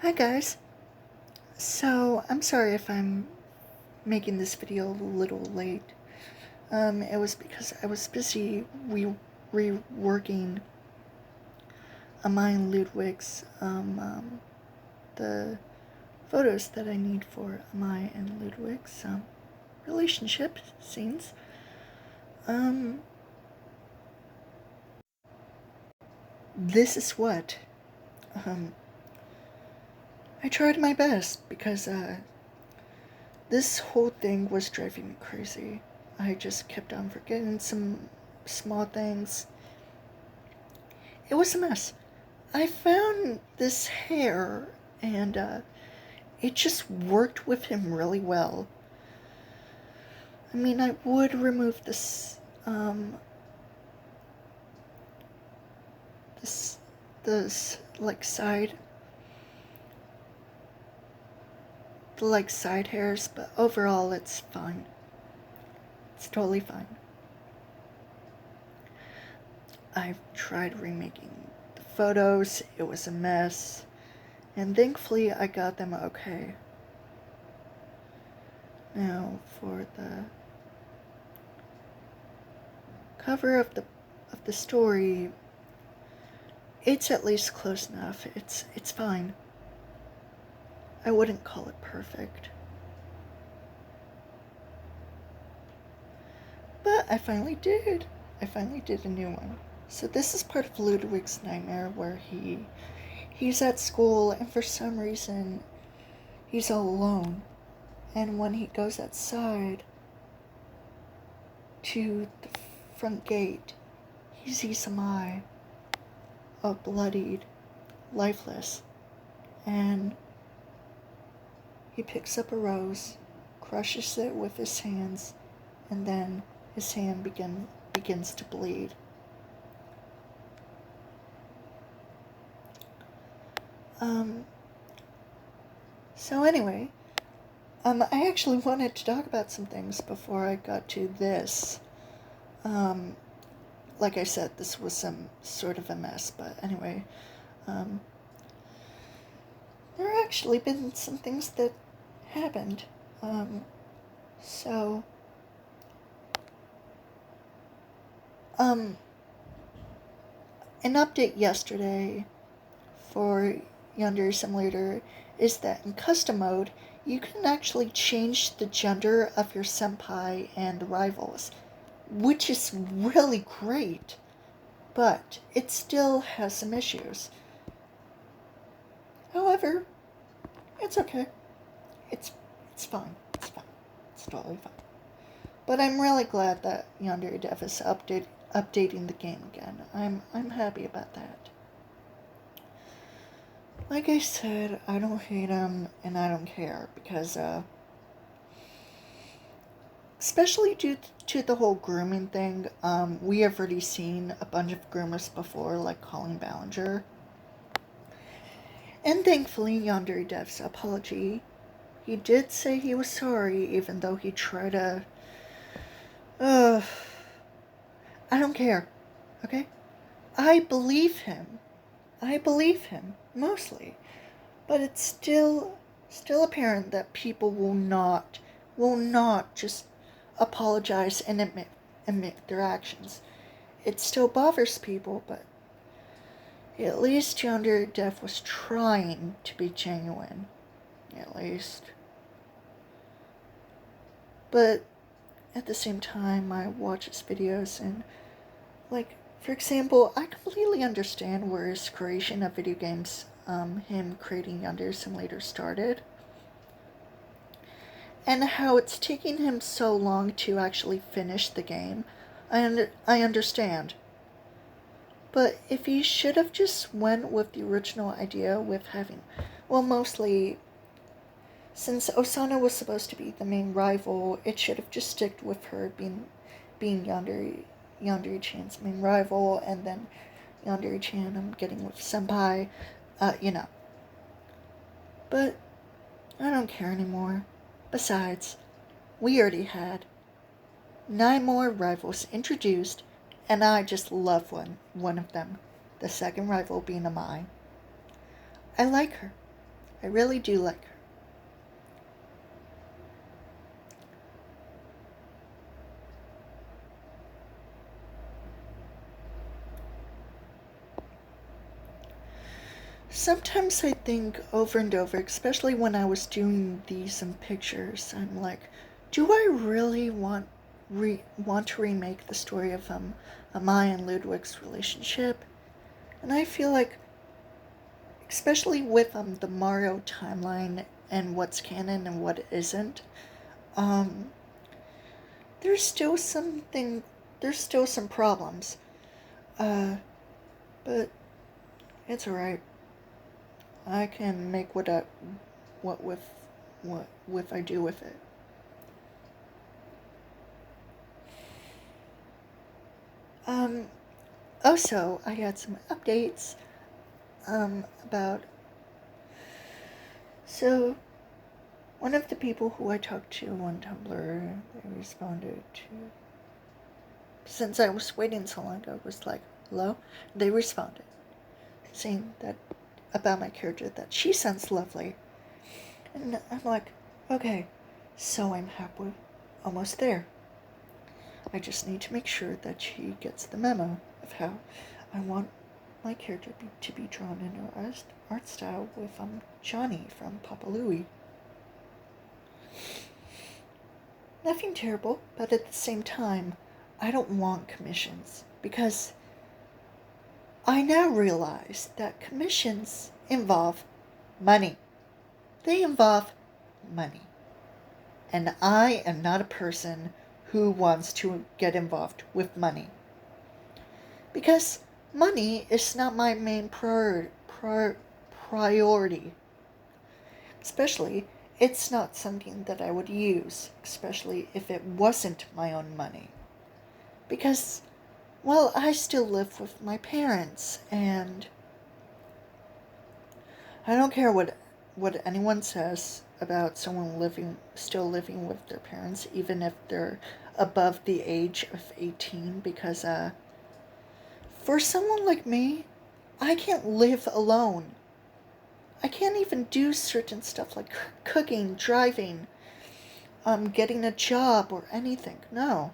Hi guys. So I'm sorry if I'm making this video a little late. It was because I was busy reworking Amaya Ludwig's the photos that I need for Amaya and Ludwig's relationship scenes. This is what I tried my best because this whole thing was driving me crazy. I just kept on forgetting some small things. It was a mess. I found this hair, and it just worked with him really well. I mean, I would remove this like side hairs, but overall it's fine. It's totally fine. I've tried remaking the photos. It was a mess, and thankfully I got them okay. Now for the cover of the story, it's at least close enough. It's fine. I wouldn't call it perfect. But I finally did. I finally did a new one. So this is part of Ludwig's nightmare where he's at school and for some reason he's all alone. And when he goes outside to the front gate, he sees Amaya, all bloodied, lifeless. And he picks up a rose, crushes it with his hands, and then his hand begins to bleed. So anyway, I actually wanted to talk about some things before I got to this. Like I said, this was some sort of a mess, but anyway, there actually been some things that happened. So, an update yesterday for Yandere Simulator is that in custom mode, you can actually change the gender of your senpai and rivals, which is really great, but it still has some issues. However, it's okay. It's fine. It's fine. It's totally fine. But I'm really glad that Yandere Dev is updating the game again. I'm happy about that. Like I said, I don't hate him and I don't care because especially due to the whole grooming thing, we have already seen a bunch of groomers before, like Colin Ballinger. And thankfully, Yandere Dev's apology. He did say he was sorry, even though he tried to. I don't care, okay? I believe him. Mostly. But it's still apparent that people will not just apologize and admit their actions. It still bothers people, but at least Yandere Dev was trying to be genuine. At least. But at the same time, I watch his videos and, like, for example, I completely understand where his creation of video games, him creating Yandere Simulator started. And how it's taking him so long to actually finish the game. I understand. But if he should have just went with the original idea with having, well, mostly, since Osana was supposed to be the main rival, it should have just sticked with her being Yandere-chan's main rival, and then Yandere-chan getting with Senpai, you know. But I don't care anymore. Besides, we already had 9 more rivals introduced, and I just love one of them. The second rival being Amaya. I like her. I really do like her. Sometimes I think over and over, especially when I was doing these pictures, I'm like, do I really want to remake the story of Amaya and Ludwig's relationship? And I feel like, especially with the Mario timeline and what's canon and what isn't, um, there's still something. There's still some problems. Uh, but it's alright. I can make what with what I do with it. Um, Also, I had some updates about. So, one of the people who I talked to on Tumblr, they responded to. Since I was waiting so long, I was like, hello? They responded, saying that about my character that she sounds lovely. And I'm like, okay, so I'm halfway, almost there. I just need to make sure that she gets the memo of how I want my character to be drawn in her art style with Johnny from Papa Louie. Nothing terrible, but at the same time, I don't want commissions because I now realize that commissions involve money. They involve money. And I am not a person who wants to get involved with money. Because money is not my main priority. Especially, it's not something that I would use, especially if it wasn't my own money. Because, well, I still live with my parents, and I don't care what anyone says about someone still living with their parents, even if they're above the age of 18, because for someone like me, I can't live alone. I can't even do certain stuff like cooking, driving, getting a job or anything. No.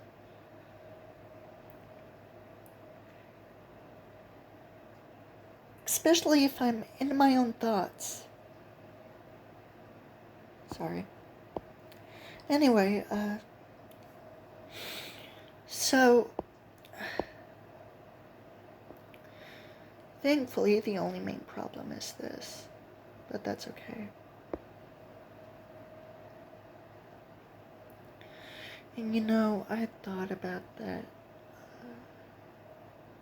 Especially if I'm in my own thoughts. Sorry. Anyway, so thankfully the only main problem is this, but that's okay. And I thought about that,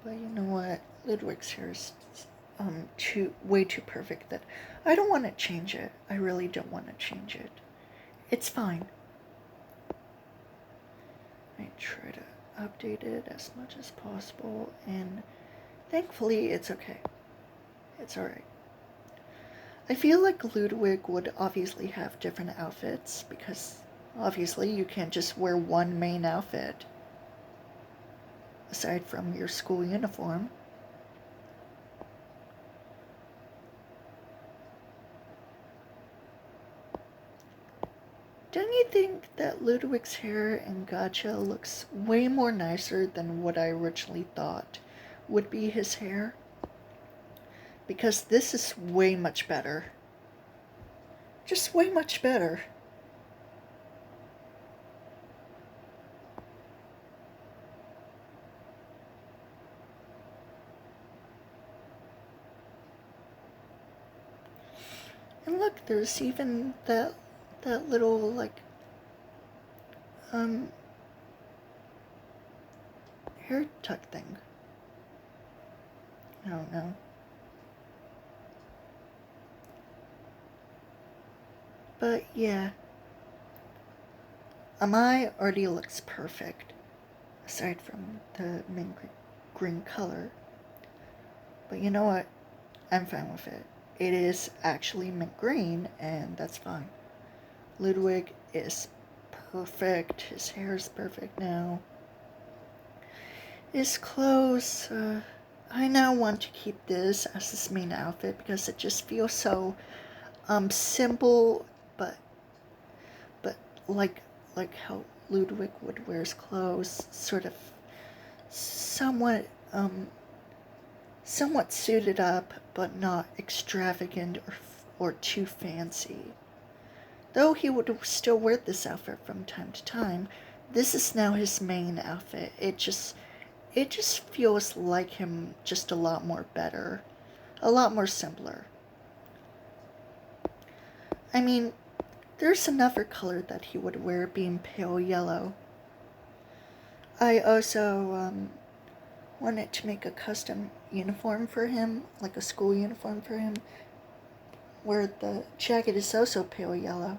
but you know what? Ludwig's hair is way too perfect that I don't want to change it. I really don't want to change it. It's fine. I try to update it as much as possible, and thankfully it's okay. It's alright. I feel like Ludwig would obviously have different outfits because obviously you can't just wear one main outfit aside from your school uniform. Don't you think that Ludwig's hair in Gacha looks way more nicer than what I originally thought would be his hair? Because this is way much better. Just way much better. And look, there's even that little like um hair tuck thing. I don't know. But yeah, Amai already looks perfect, aside from the mint green color. But you know what? I'm fine with it. It is actually mint green, and that's fine. Ludwig is perfect. His hair is perfect now. His clothes, I now want to keep this as his main outfit because it just feels so simple, but like how Ludwig would wear his clothes, sort of somewhat somewhat suited up, but not extravagant or too fancy. Though he would still wear this outfit from time to time, this is now his main outfit. It just feels like him, just a lot more better, a lot more simpler. I mean, there's another color that he would wear, being pale yellow. I also wanted to make a custom uniform for him, like a school uniform for him, where the jacket is also pale yellow.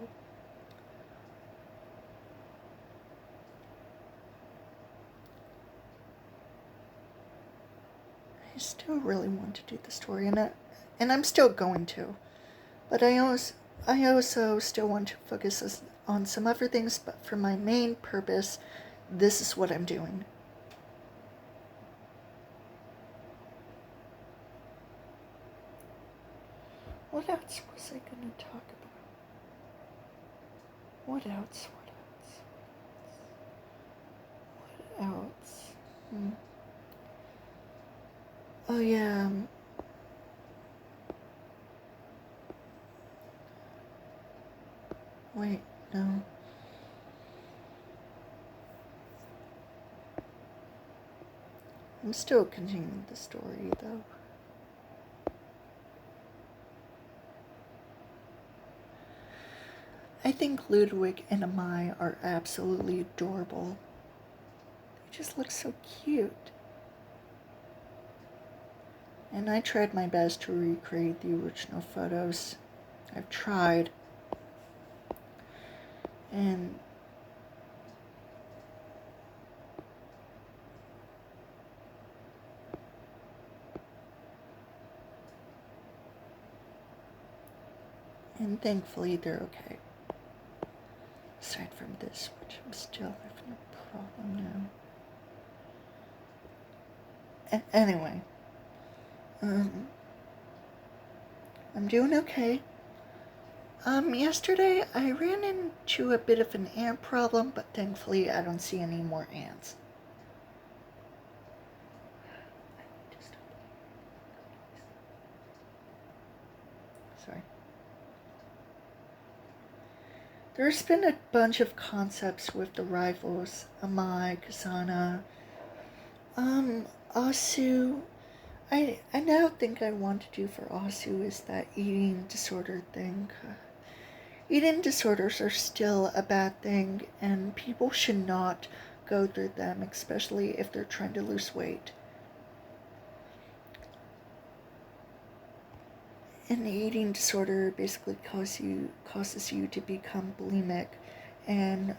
I still really want to do the story, and I'm still going to, but I also still want to focus on some other things. But for my main purpose, this is what I'm doing. What else was I gonna talk about? What else? What else? Oh yeah. Wait, no. I'm still continuing the story though. I think Ludwig and Amai are absolutely adorable. They just look so cute. And I tried my best to recreate the original photos. I've tried. And thankfully they're okay. Aside from this, which I'm still having a problem now. Anyway, I'm doing okay. Yesterday I ran into a bit of an ant problem, but thankfully I don't see any more ants. Sorry. There's been a bunch of concepts with the rivals, Amai, Kasana, Asu. I now think I want to do for Asu is that eating disorder thing. Eating disorders are still a bad thing, and people should not go through them, especially if they're trying to lose weight. An eating disorder basically causes you to become bulimic and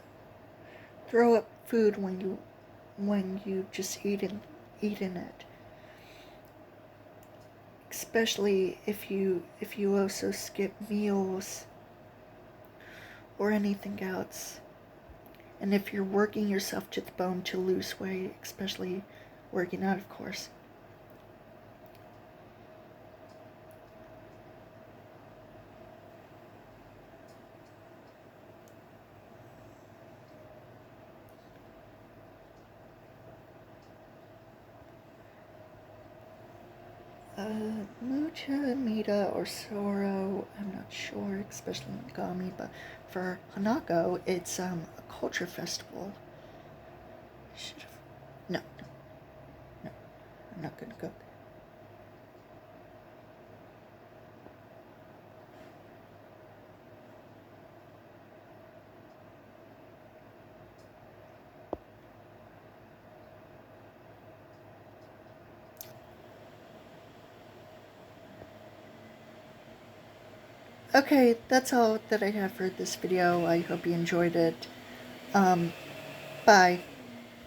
throw up food when you just eaten it. Especially if you also skip meals or anything else. And if you're working yourself to the bone to lose weight, especially working out, of course. Mucha, Mita, or Soro, I'm not sure, especially in Gami, but for Hanako, it's a culture festival. Should've. No, I'm not gonna go there. Okay, that's all that I have for this video. I hope you enjoyed it. Bye.